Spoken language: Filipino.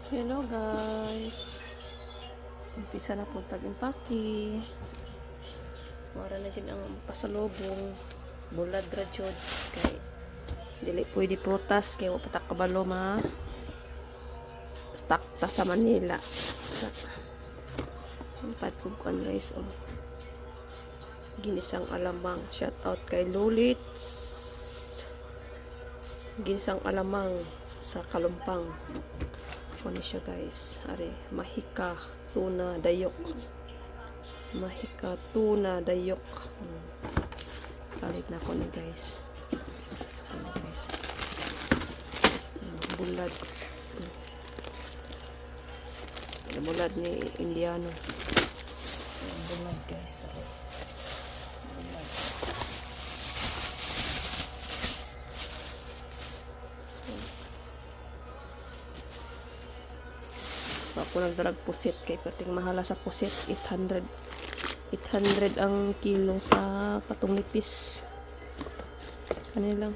Hello guys, umpisa na po tag-impaki. Wala na din ang pasalubong bulad ra jud kay dili pwede prutas kay wa patak kabalo ma stock ta sa Manila sa empat kuan guys. Ginisang alamang, shout out kay Lulits. Ginisang alamang sa Kalumpang. Ano siya guys, are mahika tuna dayok, mahika tuna dayok. Kalit na ko ni guys. Ano guys, bulad, bulad ni Indiano, bulad guys. Bulad. Ako nagdarag pusit kay perting mahala sa pusit. 800 ang kilo sa katong nipis kanilang